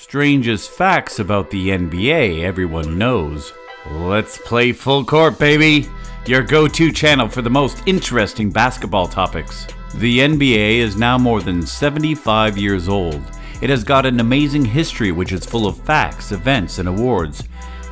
Strangest facts about the NBA everyone knows. Let's play Full Court, baby! Your go-to channel for the most interesting basketball topics. The NBA is now more than 75 years old. It has got an amazing history which is full of facts, events, and awards.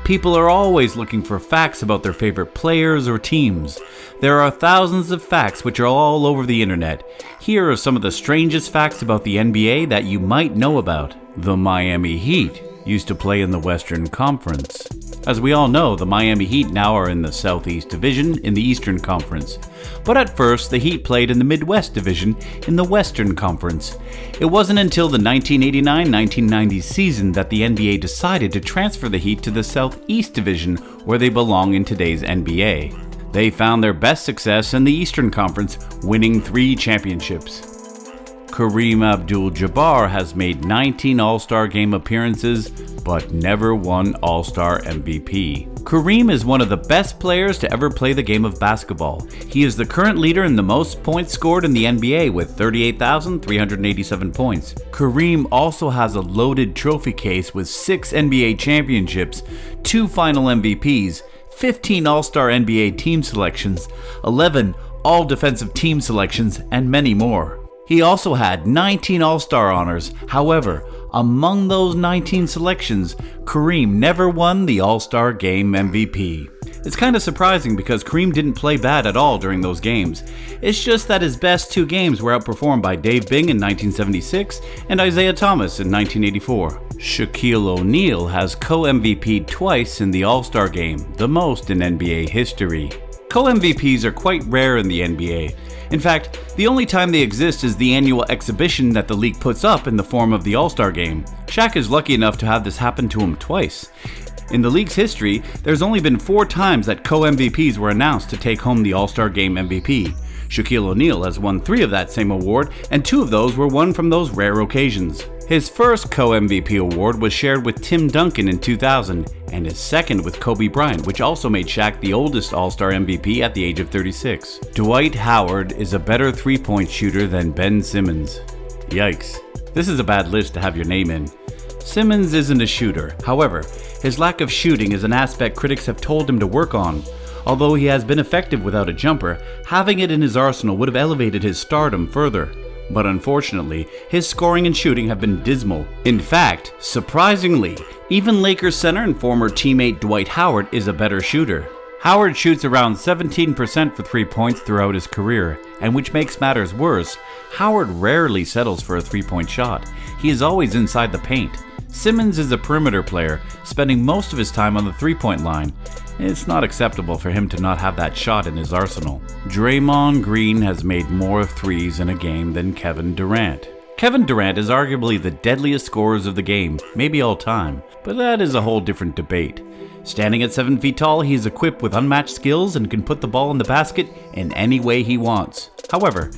People are always looking for facts about their favorite players or teams. There are thousands of facts which are all over the internet. Here are some of the strangest facts about the NBA that you might know about. The Miami Heat used to play in the Western Conference. As we all know, the Miami Heat now are in the Southeast Division in the Eastern Conference. But at first, the Heat played in the Midwest Division in the Western Conference. It wasn't until the 1989-1990 season that the NBA decided to transfer the Heat to the Southeast Division, where they belong in today's NBA. They found their best success in the Eastern Conference, winning 3 championships. Kareem Abdul-Jabbar has made 19 All-Star Game appearances, but never won All-Star MVP. Kareem is one of the best players to ever play the game of basketball. He is the current leader in the most points scored in the NBA with 38,387 points. Kareem also has a loaded trophy case with 6 NBA championships, 2 final MVPs, 15 All-Star NBA team selections, 11 All-Defensive Team selections, and many more. He also had 19 All-Star honors. However, among those 19 selections, Kareem never won the All-Star Game MVP. It's kind of surprising because Kareem didn't play bad at all during those games. It's just that his best 2 games were outperformed by Dave Bing in 1976 and Isaiah Thomas in 1984. Shaquille O'Neal has co-MVP'd twice in the All-Star Game, the most in NBA history. Co-MVPs are quite rare in the NBA. In fact, the only time they exist is the annual exhibition that the league puts up in the form of the All-Star Game. Shaq is lucky enough to have this happen to him twice. In the league's history, there's only been 4 times that co-MVPs were announced to take home the All-Star Game MVP. Shaquille O'Neal has won 3 of that same award, and 2 of those were won from those rare occasions. His first co-MVP award was shared with Tim Duncan in 2000, and his second with Kobe Bryant, which also made Shaq the oldest All-Star MVP at the age of 36. Dwight Howard is a better 3-point shooter than Ben Simmons. Yikes. This is a bad list to have your name in. Simmons isn't a shooter. However, his lack of shooting is an aspect critics have told him to work on. Although he has been effective without a jumper, having it in his arsenal would have elevated his stardom further. But unfortunately, his scoring and shooting have been dismal. In fact, surprisingly, even Lakers center and former teammate Dwight Howard is a better shooter. Howard shoots around 17% for 3 points throughout his career, and which makes matters worse, Howard rarely settles for a 3-point shot. He is always inside the paint. Simmons is a perimeter player, spending most of his time on the 3-point line. It's not acceptable for him to not have that shot in his arsenal. Draymond Green has made more threes in a game than Kevin Durant. Kevin Durant is arguably the deadliest scorer of the game, maybe all time, but that is a whole different debate. Standing at 7 feet tall, he is equipped with unmatched skills and can put the ball in the basket in any way he wants. However,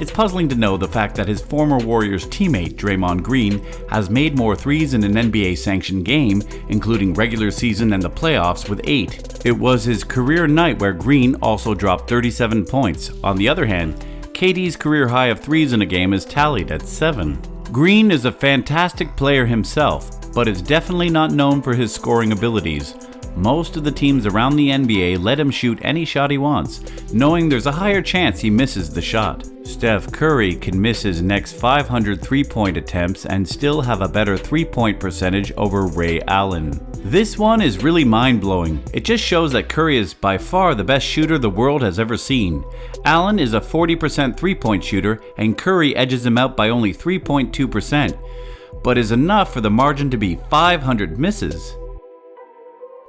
it's puzzling to know the fact that his former Warriors teammate, Draymond Green, has made more threes in an NBA-sanctioned game, including regular season and the playoffs, with 8. It was his career night where Green also dropped 37 points. On the other hand, KD's career high of threes in a game is tallied at 7. Green is a fantastic player himself, but is definitely not known for his scoring abilities. Most of the teams around the NBA let him shoot any shot he wants, knowing there's a higher chance he misses the shot. Steph Curry can miss his next 500 3-point attempts and still have a better 3-point percentage over Ray Allen. This one is really mind-blowing. It just shows that Curry is by far the best shooter the world has ever seen. Allen is a 40% 3-point shooter, and Curry edges him out by only 3.2%, but is enough for the margin to be 500 misses.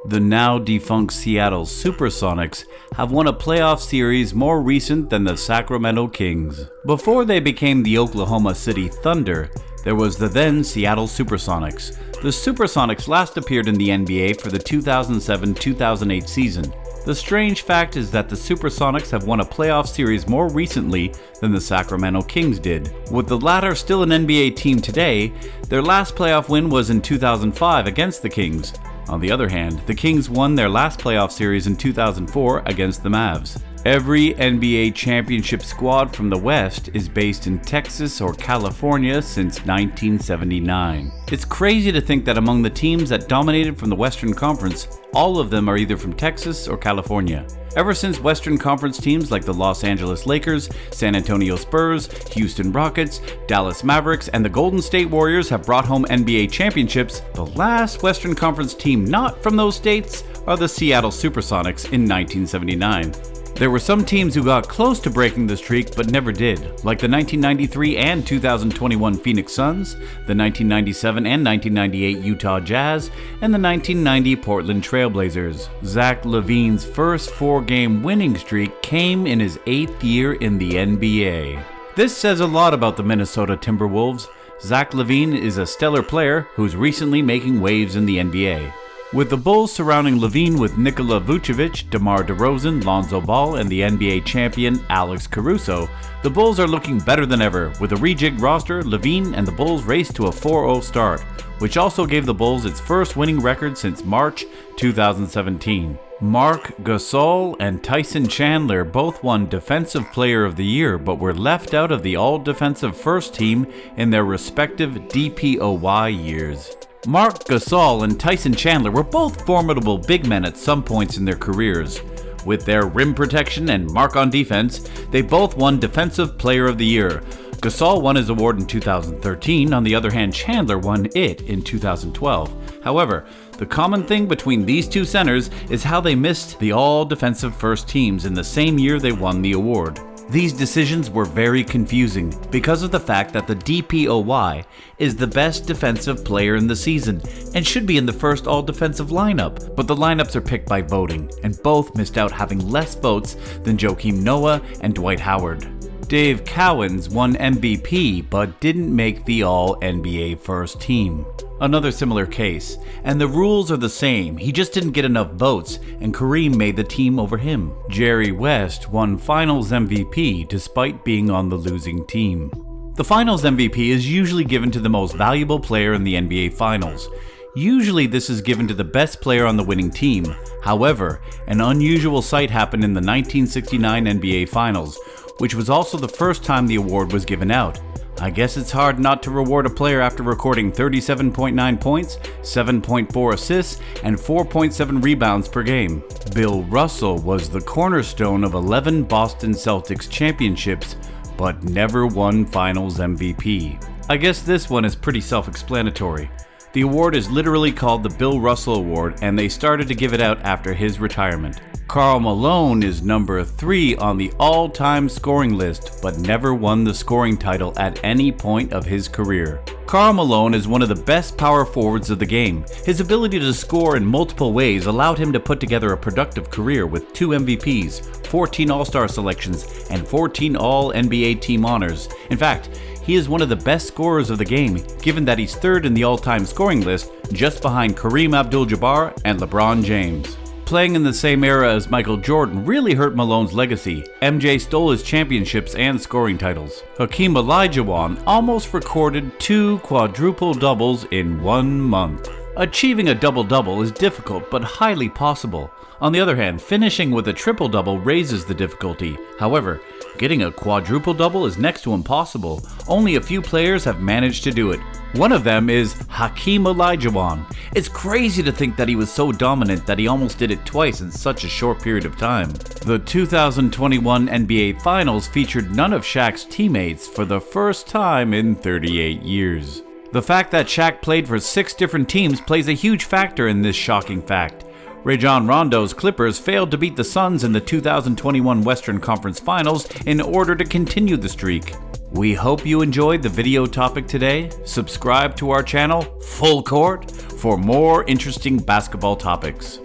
The now defunct Seattle Supersonics have won a playoff series more recent than the Sacramento Kings. Before they became the Oklahoma City Thunder, there was the then Seattle Supersonics. The Supersonics last appeared in the NBA for the 2007-2008 season. The strange fact is that the Supersonics have won a playoff series more recently than the Sacramento Kings did. With the latter still an NBA team today, their last playoff win was in 2005 against the Kings. On the other hand, the Kings won their last playoff series in 2004 against the Mavs. Every NBA championship squad from the West is based in Texas or California since 1979. It's crazy to think that among the teams that dominated from the Western Conference, all of them are either from Texas or California. Ever since Western Conference teams like the Los Angeles Lakers, San Antonio Spurs, Houston Rockets, Dallas Mavericks, and the Golden State Warriors have brought home NBA championships, the last Western Conference team not from those states are the Seattle Supersonics in 1979. There were some teams who got close to breaking the streak but never did, like the 1993 and 2021 Phoenix Suns, the 1997 and 1998 Utah Jazz, and the 1990 Portland Trail Blazers. Zach LaVine's first 4-game winning streak came in his 8th year in the NBA. This says a lot about the Minnesota Timberwolves. Zach LaVine is a stellar player who's recently making waves in the NBA. With the Bulls surrounding LaVine with Nikola Vucevic, DeMar DeRozan, Lonzo Ball, and the NBA champion Alex Caruso, the Bulls are looking better than ever. With a rejigged roster, LaVine and the Bulls raced to a 4-0 start, which also gave the Bulls its first winning record since March 2017. Marc Gasol and Tyson Chandler both won Defensive Player of the Year, but were left out of the All-Defensive First Team in their respective DPOY years. Marc Gasol and Tyson Chandler were both formidable big men at some points in their careers. With their rim protection and mark on defense, they both won Defensive Player of the Year. Gasol won his award in 2013, on the other hand, Chandler won it in 2012. However, the common thing between these two centers is how they missed the all-defensive first teams in the same year they won the award. These decisions were very confusing because of the fact that the DPOY is the best defensive player in the season and should be in the first all-defensive lineup, but the lineups are picked by voting, and both missed out having less votes than Joakim Noah and Dwight Howard. Dave Cowens won MVP but didn't make the All-NBA first team. Another similar case, and the rules are the same, he just didn't get enough votes, and Kareem made the team over him. Jerry West won Finals MVP despite being on the losing team. The Finals MVP is usually given to the most valuable player in the NBA Finals. Usually this is given to the best player on the winning team. However, an unusual sight happened in the 1969 NBA Finals, which was also the first time the award was given out. I guess it's hard not to reward a player after recording 37.9 points, 7.4 assists, and 4.7 rebounds per game. Bill Russell was the cornerstone of 11 Boston Celtics championships, but never won Finals MVP. I guess this one is pretty self-explanatory. The award is literally called the Bill Russell Award, and they started to give it out after his retirement. Karl Malone is number 3 on the all-time scoring list, but never won the scoring title at any point of his career. Karl Malone is one of the best power forwards of the game. His ability to score in multiple ways allowed him to put together a productive career with 2 MVPs, 14 All-Star selections, and 14 All-NBA team honors. In fact, he is one of the best scorers of the game, given that he's 3rd in the all-time scoring list, just behind Kareem Abdul-Jabbar and LeBron James. Playing in the same era as Michael Jordan really hurt Malone's legacy. MJ stole his championships and scoring titles. Hakeem Olajuwon almost recorded 2 quadruple doubles in 1 month. Achieving a double-double is difficult but highly possible. On the other hand, finishing with a triple-double raises the difficulty. However, getting a quadruple-double is next to impossible. Only a few players have managed to do it. One of them is Hakeem Olajuwon. It's crazy to think that he was so dominant that he almost did it twice in such a short period of time. The 2021 NBA Finals featured none of Shaq's teammates for the first time in 38 years. The fact that Shaq played for 6 different teams plays a huge factor in this shocking fact. Rajon Rondo's Clippers failed to beat the Suns in the 2021 Western Conference Finals in order to continue the streak. We hope you enjoyed the video topic today. Subscribe to our channel, Full Court, for more interesting basketball topics.